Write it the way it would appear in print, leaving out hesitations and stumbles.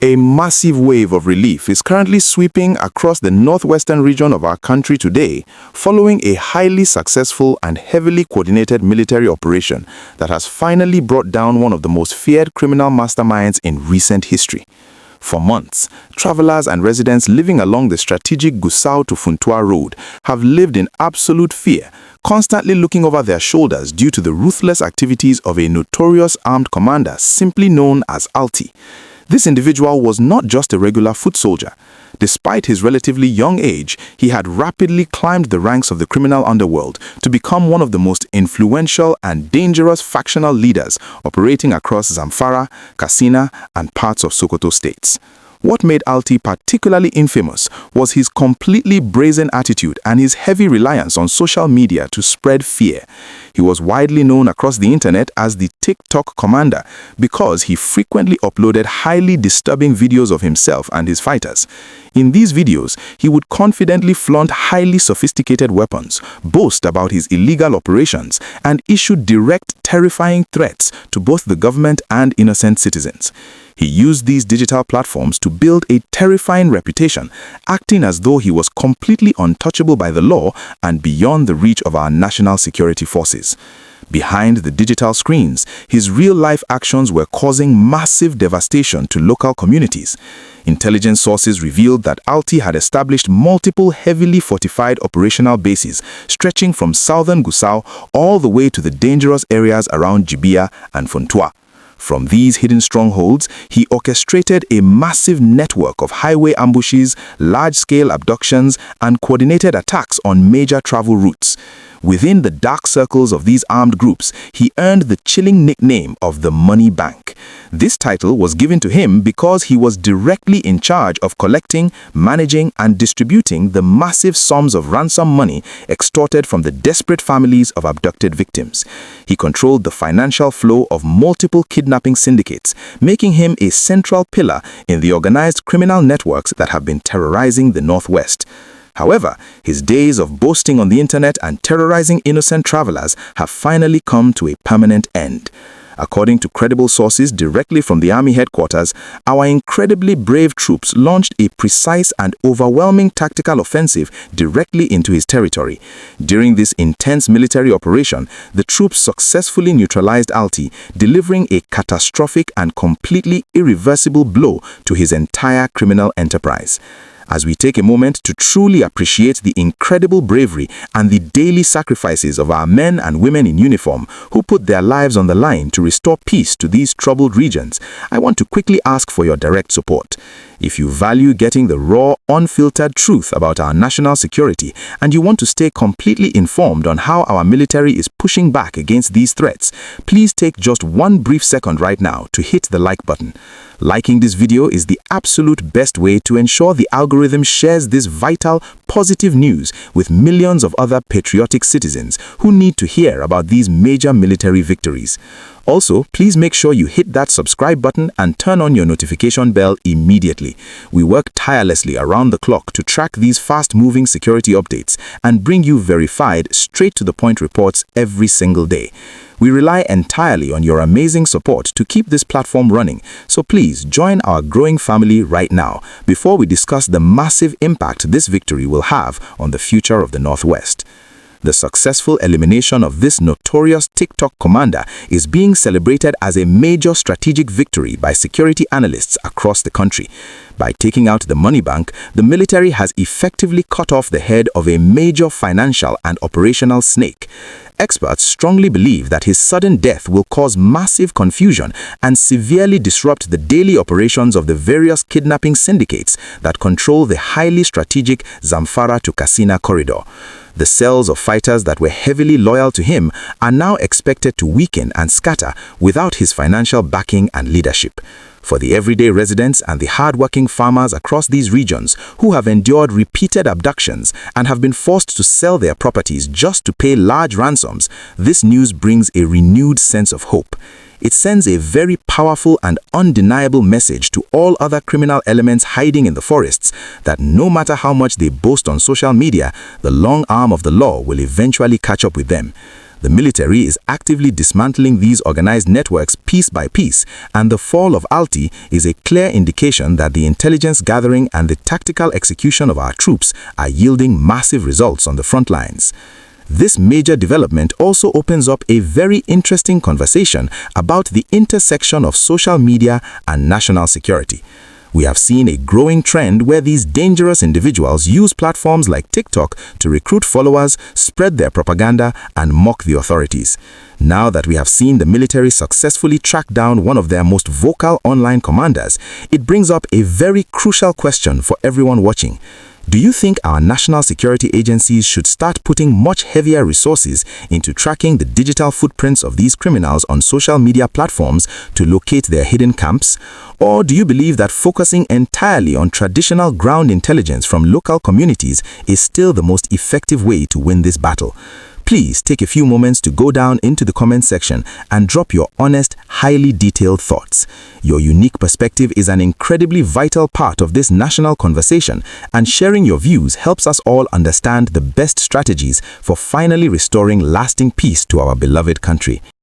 A massive wave of relief is currently sweeping across the northwestern region of our country today, following a highly successful and heavily coordinated military operation that has finally brought down one of the most feared criminal masterminds in recent history. For months, travelers and residents living along the strategic Gusau to Funtua road have lived in absolute fear, constantly looking over their shoulders due to the ruthless activities of a notorious armed commander simply known as Alti. This individual was not just a regular foot soldier. Despite his relatively young age, he had rapidly climbed the ranks of the criminal underworld to become one of the most influential and dangerous factional leaders operating across Zamfara, Katsina, and parts of Sokoto states. What made Alti particularly infamous was his completely brazen attitude and his heavy reliance on social media to spread fear. He was widely known across the internet as the TikTok commander because he frequently uploaded highly disturbing videos of himself and his fighters. In these videos, he would confidently flaunt highly sophisticated weapons, boast about his illegal operations, and issue direct, terrifying threats to both the government and innocent citizens. He used these digital platforms to build a terrifying reputation, acting as though he was completely untouchable by the law and beyond the reach of our national security forces. Behind the digital screens, his real-life actions were causing massive devastation to local communities. Intelligence sources revealed that Alti had established multiple heavily fortified operational bases stretching from southern Gusau all the way to the dangerous areas around Jibia and Funtua. From these hidden strongholds, he orchestrated a massive network of highway ambushes, large-scale abductions, and coordinated attacks on major travel routes. Within the dark circles of these armed groups, he earned the chilling nickname of the Money Bank. This title was given to him because he was directly in charge of collecting, managing, and distributing the massive sums of ransom money extorted from the desperate families of abducted victims. He controlled the financial flow of multiple kidnapping syndicates, making him a central pillar in the organized criminal networks that have been terrorizing the Northwest. However, his days of boasting on the internet and terrorizing innocent travelers have finally come to a permanent end. According to credible sources directly from the Army headquarters, our incredibly brave troops launched a precise and overwhelming tactical offensive directly into his territory. During this intense military operation, the troops successfully neutralized Alti, delivering a catastrophic and completely irreversible blow to his entire criminal enterprise. As we take a moment to truly appreciate the incredible bravery and the daily sacrifices of our men and women in uniform who put their lives on the line to restore peace to these troubled regions, I want to quickly ask for your direct support. If you value getting the raw, unfiltered truth about our national security and you want to stay completely informed on how our military is pushing back against these threats, please take just one brief second right now to hit the like button. Liking this video is the absolute best way to ensure the algorithm shares this vital, positive news with millions of other patriotic citizens who need to hear about these major military victories. Also, please make sure you hit that subscribe button and turn on your notification bell immediately. We work tirelessly around the clock to track these fast-moving security updates and bring you verified, straight-to-the-point reports every single day. We rely entirely on your amazing support to keep this platform running, so please join our growing family right now before we discuss the massive impact this victory will have on the future of the Northwest. The successful elimination of this notorious TikTok commander is being celebrated as a major strategic victory by security analysts across the country. By taking out the money bank, the military has effectively cut off the head of a major financial and operational snake. Experts strongly believe that his sudden death will cause massive confusion and severely disrupt the daily operations of the various kidnapping syndicates that control the highly strategic Zamfara to Katsina corridor. The cells of fighters that were heavily loyal to him are now expected to weaken and scatter without his financial backing and leadership. For the everyday residents and the hard-working farmers across these regions who have endured repeated abductions and have been forced to sell their properties just to pay large ransoms, this news brings a renewed sense of hope. It sends a very powerful and undeniable message to all other criminal elements hiding in the forests that no matter how much they boast on social media, the long arm of the law will eventually catch up with them. The military is actively dismantling these organized networks piece by piece, and the fall of Alti is a clear indication that the intelligence gathering and the tactical execution of our troops are yielding massive results on the front lines. This major development also opens up a very interesting conversation about the intersection of social media and national security. We have seen a growing trend where these dangerous individuals use platforms like TikTok to recruit followers, spread their propaganda, and mock the authorities. Now that we have seen the military successfully track down one of their most vocal online commanders, it brings up a very crucial question for everyone watching. Do you think our national security agencies should start putting much heavier resources into tracking the digital footprints of these criminals on social media platforms to locate their hidden camps? Or do you believe that focusing entirely on traditional ground intelligence from local communities is still the most effective way to win this battle? Please take a few moments to go down into the comment section and drop your honest, highly detailed thoughts. Your unique perspective is an incredibly vital part of this national conversation, and sharing your views helps us all understand the best strategies for finally restoring lasting peace to our beloved country.